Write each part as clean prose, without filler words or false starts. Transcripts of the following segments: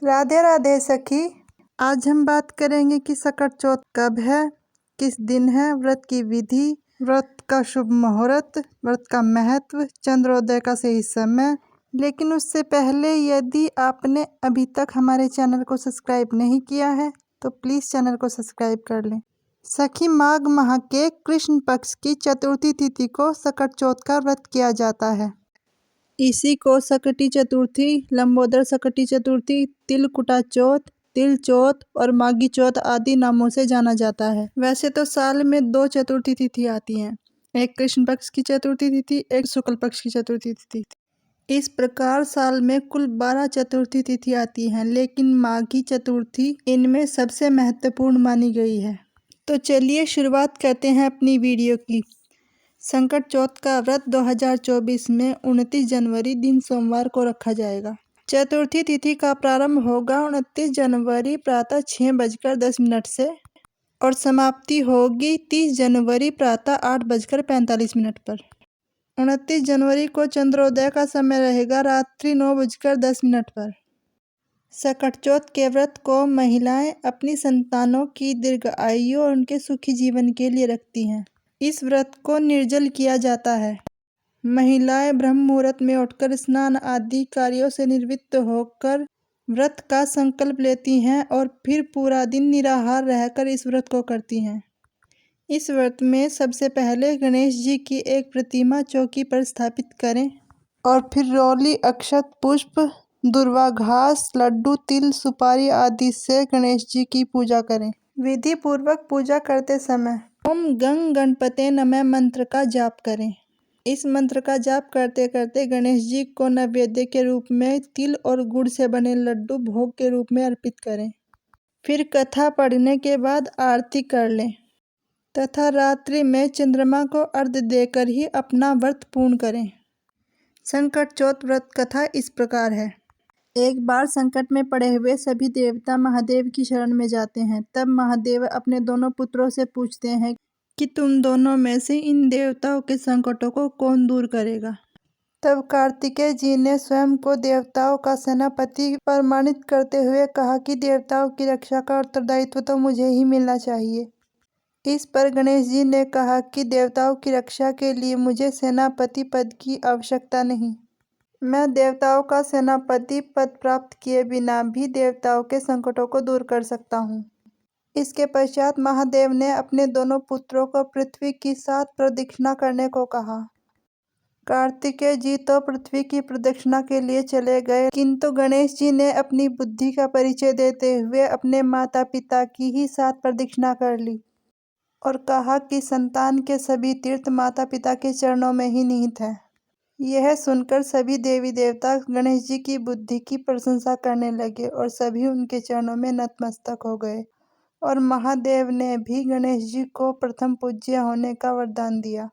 राधे राधे सखी। आज हम बात करेंगे कि सकट चौथ कब है, किस दिन है, व्रत की विधि, व्रत का शुभ मुहूर्त, व्रत का महत्व, चंद्रोदय का सही समय। लेकिन उससे पहले यदि आपने अभी तक हमारे चैनल को सब्सक्राइब नहीं किया है तो प्लीज़ चैनल को सब्सक्राइब कर लें। सखी, माघ माह के कृष्ण पक्ष की चतुर्थी तिथि को सकट चौथ का व्रत किया जाता है। इसी को सकटी चतुर्थी, लंबोदर सकटी चतुर्थी, तिलकुटा चौथ, तिल चौथ और माघी चौथ आदि नामों से जाना जाता है। वैसे तो साल में 2 चतुर्थी तिथि आती हैं, एक कृष्ण पक्ष की चतुर्थी तिथि, एक शुक्ल पक्ष की चतुर्थी तिथि। इस प्रकार साल में कुल 12 चतुर्थी तिथि आती हैं, लेकिन माघी चतुर्थी इनमें सबसे महत्वपूर्ण मानी गई है। तो चलिए शुरुआत करते हैं अपनी वीडियो की। संकट चौथ का व्रत 2024 में 29 जनवरी दिन सोमवार को रखा जाएगा। चतुर्थी तिथि का प्रारंभ होगा 29 जनवरी प्रातः 6:10 से और समाप्ति होगी 30 जनवरी प्रातः 8:45 पर। 29 जनवरी को चंद्रोदय का समय रहेगा रात्रि 9:10 पर। सकट चौथ के व्रत को महिलाएं अपनी संतानों की दीर्घायु और उनके सुखी जीवन के लिए रखती हैं। इस व्रत को निर्जल किया जाता है। महिलाएं ब्रह्म मुहूर्त में उठकर स्नान आदि कार्यों से निवृत्त होकर व्रत का संकल्प लेती हैं और फिर पूरा दिन निराहार रहकर इस व्रत को करती हैं। इस व्रत में सबसे पहले गणेश जी की एक प्रतिमा चौकी पर स्थापित करें और फिर रोली, अक्षत, पुष्प, दुर्वा घास, लड्डू, तिल, सुपारी आदि से गणेश जी की पूजा करें। विधि पूर्वक पूजा करते समय ओम गंग गणपते नमः मंत्र का जाप करें। इस मंत्र का जाप करते करते गणेश जी को नैवेद्य के रूप में तिल और गुड़ से बने लड्डू भोग के रूप में अर्पित करें। फिर कथा पढ़ने के बाद आरती कर लें तथा रात्रि में चंद्रमा को अर्घ्य देकर ही अपना व्रत पूर्ण करें। संकट चौथ व्रत कथा इस प्रकार है। एक बार संकट में पड़े हुए सभी देवता महादेव की शरण में जाते हैं। तब महादेव अपने दोनों पुत्रों से पूछते हैं कि तुम दोनों में से इन देवताओं के संकटों को कौन दूर करेगा। तब कार्तिकेय जी ने स्वयं को देवताओं का सेनापति प्रमाणित करते हुए कहा कि देवताओं की रक्षा का उत्तरदायित्व तो मुझे ही मिलना चाहिए। इस पर गणेश जी ने कहा कि देवताओं की रक्षा के लिए मुझे सेनापति पद की आवश्यकता नहीं। मैं देवताओं का सेनापति पद प्राप्त किए बिना भी देवताओं के संकटों को दूर कर सकता हूँ। इसके पश्चात महादेव ने अपने दोनों पुत्रों को पृथ्वी की 7 प्रदक्षिणा करने को कहा। कार्तिकेय जी तो पृथ्वी की प्रदक्षिणा के लिए चले गए, किंतु गणेश जी ने अपनी बुद्धि का परिचय देते हुए अपने माता पिता की ही 7 प्रदक्षिणा कर ली और कहा कि संतान के सभी तीर्थ माता पिता के चरणों में ही निहित है। यह सुनकर सभी देवी देवता गणेश जी की बुद्धि की प्रशंसा करने लगे और सभी उनके चरणों में नतमस्तक हो गए और महादेव ने भी गणेश जी को प्रथम पूज्य होने का वरदान दिया।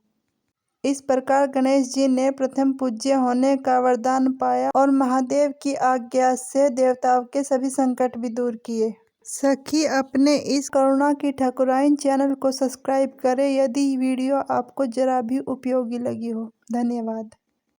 इस प्रकार गणेश जी ने प्रथम पूज्य होने का वरदान पाया और महादेव की आज्ञा से देवताओं के सभी संकट भी दूर किए। सखी, अपने इस करुणा की ठाकुराइन चैनल को सब्सक्राइब करें यदि वीडियो आपको जरा भी उपयोगी लगी हो। धन्यवाद।